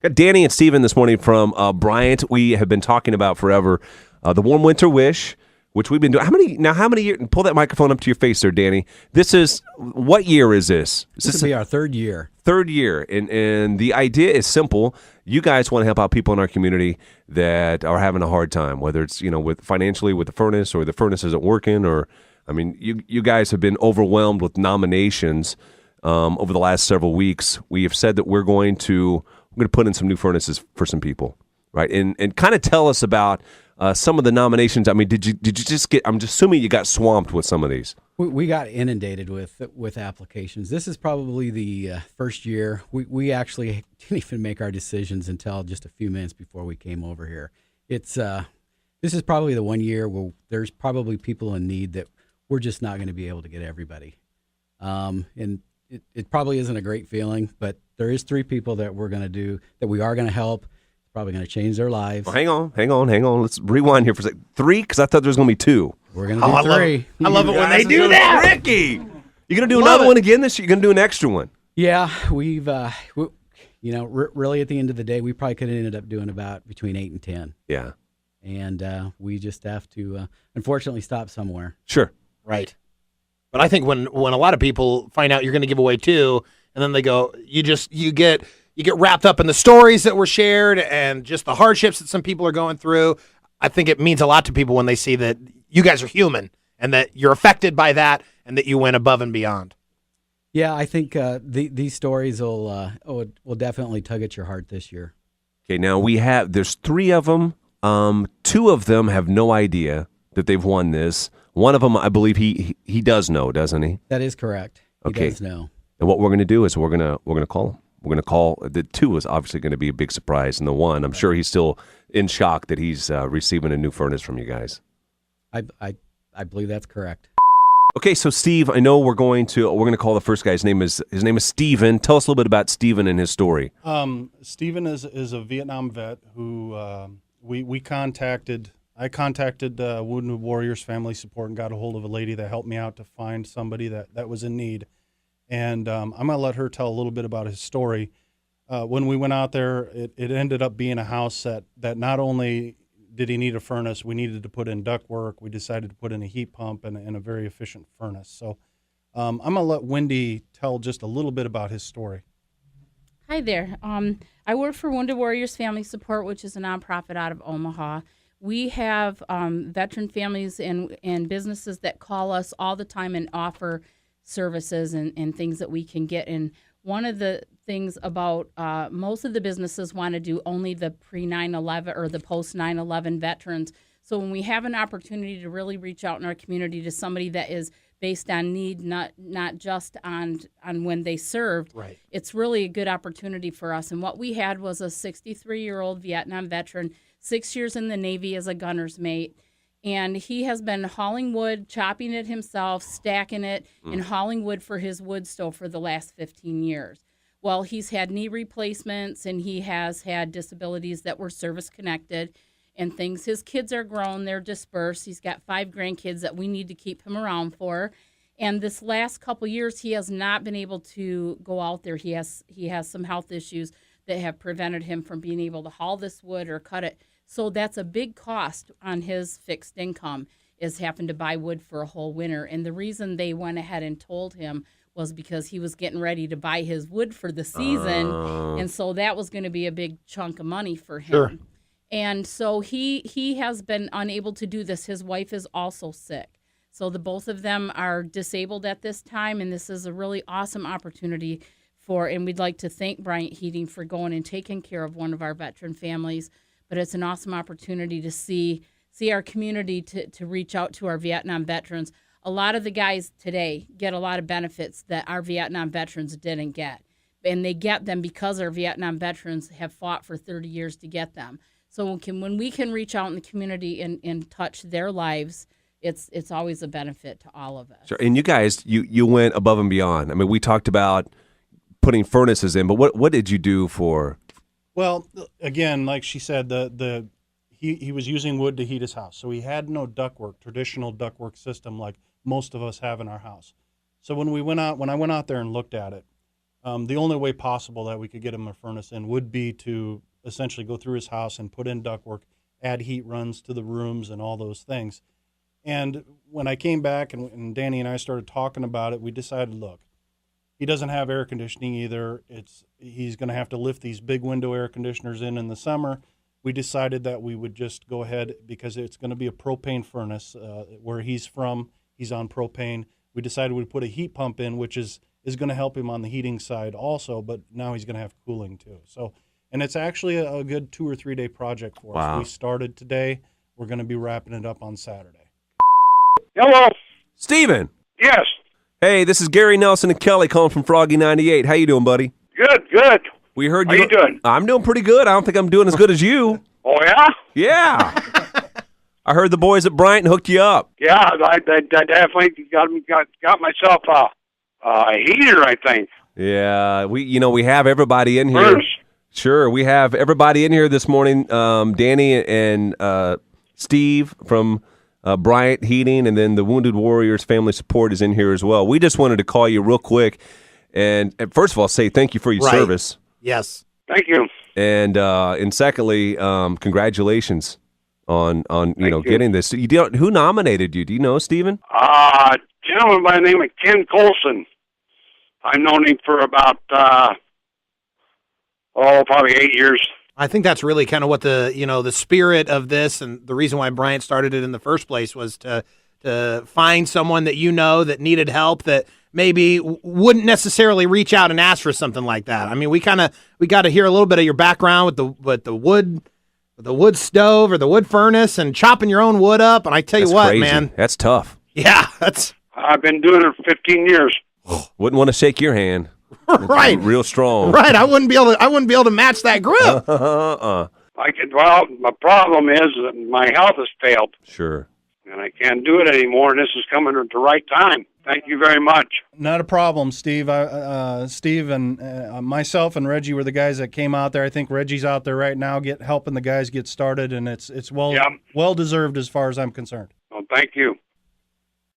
Got Danny and Steven this morning from Bryant. We have been talking about forever the warm winter wish, which we've been doing. How many years? Pull that microphone up to your face there, Danny. What year is this? This will be our third year. Third year. And the idea is simple. You guys want to help out people in our community that are having a hard time, whether it's, with financially with the furnace or the furnace isn't working, you guys have been overwhelmed with nominations over the last several weeks. We have said that we're going to put in some new furnaces for some people, right? And kind of tell us about some of the nominations. I mean, did you just get? I'm just assuming you got swamped with some of these. We got inundated with applications. This is probably the first year we actually didn't even make our decisions until just a few minutes before we came over here. This is probably the one year where there's probably people in need that we're just not going to be able to get everybody. And it probably isn't a great feeling, but there is 3 people that we are going to help. It's probably going to change their lives. Well, hang on. Let's rewind here for a second. 3, because I thought there was going to be 2. We're going to do 3. I love it when they do that. Ricky, you going to do another one again this year? You're going to do an extra one? Yeah, we've, really at the end of the day, we probably could have ended up doing about between 8 and 10. Yeah. And we just have to, unfortunately, stop somewhere. Sure. Right. But I think when a lot of people find out you're going to give away 2, and then they go, you get wrapped up in the stories that were shared and just the hardships that some people are going through. I think it means a lot to people when they see that you guys are human and that you're affected by that and that you went above and beyond. Yeah, I think these stories will definitely tug at your heart this year. Okay, now there's 3 of them. 2 of them have no idea that they've won this. One of them, I believe he does know, doesn't he? That is correct. He does know. And what we're going to do is we're going to call him. We're going to call. The 2 is obviously going to be a big surprise, and the 1, I'm sure he's still in shock that he's receiving a new furnace from you guys. I believe that's correct. Okay, so Steve, I know we're going to call the first guy. His name is Steven. Tell us a little bit about Steven and his story. Steven is a Vietnam vet who I contacted Wounded Warriors Family Support and got a hold of a lady that helped me out to find somebody that was in need. And I'm going to let her tell a little bit about his story. When we went out there, it ended up being a house that not only did he need a furnace, we needed to put in duct work. We decided to put in a heat pump and a very efficient furnace. So I'm going to let Wendy tell just a little bit about his story. Hi there. I work for Wounded Warriors Family Support, which is a nonprofit out of Omaha. We have veteran families and businesses that call us all the time and offer services and things that we can get. And one of the things about most of the businesses want to do only the pre-9/11 or the post-9/11 veterans. So when we have an opportunity to really reach out in our community to somebody that is based on need, not just on when they served, right, it's really a good opportunity for us. And what we had was a 63-year-old Vietnam veteran, 6 years in the Navy as a gunner's mate. And he has been hauling wood, chopping it himself, stacking it, and hauling wood for his wood stove for the last 15 years. Well, he's had knee replacements, and he has had disabilities that were service-connected and things. His kids are grown. They're dispersed. He's got 5 grandkids that we need to keep him around for. And this last couple years, he has not been able to go out there. He has some health issues that have prevented him from being able to haul this wood or cut it. So that's a big cost on his fixed income, is having to buy wood for a whole winter. And the reason they went ahead and told him was because he was getting ready to buy his wood for the season. And so that was going to be a big chunk of money for him. Sure. And so he has been unable to do this. His wife is also sick. So the both of them are disabled at this time, and this is a really awesome opportunity and we'd like to thank Bryant Heating for going and taking care of one of our veteran families. But it's an awesome opportunity to see our community to reach out to our Vietnam veterans. A lot of the guys today get a lot of benefits that our Vietnam veterans didn't get. And they get them because our Vietnam veterans have fought for 30 years to get them. So when we can reach out in the community and touch their lives, it's always a benefit to all of us. Sure. And you guys, you went above and beyond. I mean, we talked about putting furnaces in, but what did you do for? Well, again, like she said, he was using wood to heat his house, so he had no ductwork, traditional ductwork system like most of us have in our house. So when I went out there and looked at it, The only way possible that we could get him a furnace in would be to essentially go through his house and put in ductwork, add heat runs to the rooms and all those things. And when I came back and Danny and I started talking about it, we decided, look, he doesn't have air conditioning either. He's going to have to lift these big window air conditioners in the summer. We decided that we would just go ahead, because it's going to be a propane furnace. Where he's from, he's on propane. We decided we'd put a heat pump in, which is going to help him on the heating side also, but now he's going to have cooling too. So, and it's actually a good 2 or 3 day project for us. Wow. We started today. We're going to be wrapping it up on Saturday. Hello. Steven. Yes. Hey, this is Gary Nelson and Kelly calling from Froggy 98. How you doing, buddy? Good. Good. We heard How you doing? I'm doing pretty good. I don't think I'm doing as good as you. Oh yeah. Yeah. I heard the boys at Bryant hooked you up. Yeah. I definitely got myself a heater, I think. Yeah, we have everybody in here. Furnace. Sure, we have everybody in here this morning. Danny and Steve from Bryant Heating, and then the Wounded Warriors Family Support is in here as well. We just wanted to call you real quick, and first of all, say thank you for your service. Yes. Thank you. And secondly, congratulations on Thank you. getting this. Who nominated you? Do you know, Stephen? Gentleman by the name of Ken Colson. I've known him for about probably 8 years. I think that's really kind of what the spirit of this, and the reason why Bryant started it in the first place was to find someone that that needed help, that maybe wouldn't necessarily reach out and ask for something like that. I mean, we got to hear a little bit of your background with the wood stove or the wood furnace and chopping your own wood up. And I tell you what, crazy. man, That's tough. yeah, I've been doing it for 15 years. Wouldn't want to shake your hand. right, Real strong. right. I wouldn't be able to match that grip. My problem is that my health has failed, Sure. and I can't do it anymore, and this is coming at the right time. Thank you very much. Not a problem, Steve. Steve and myself and Reggie were the guys that came out there. I think Reggie's out there right now, helping the guys get started, and it's well deserved as far as I'm concerned. Well, thank you.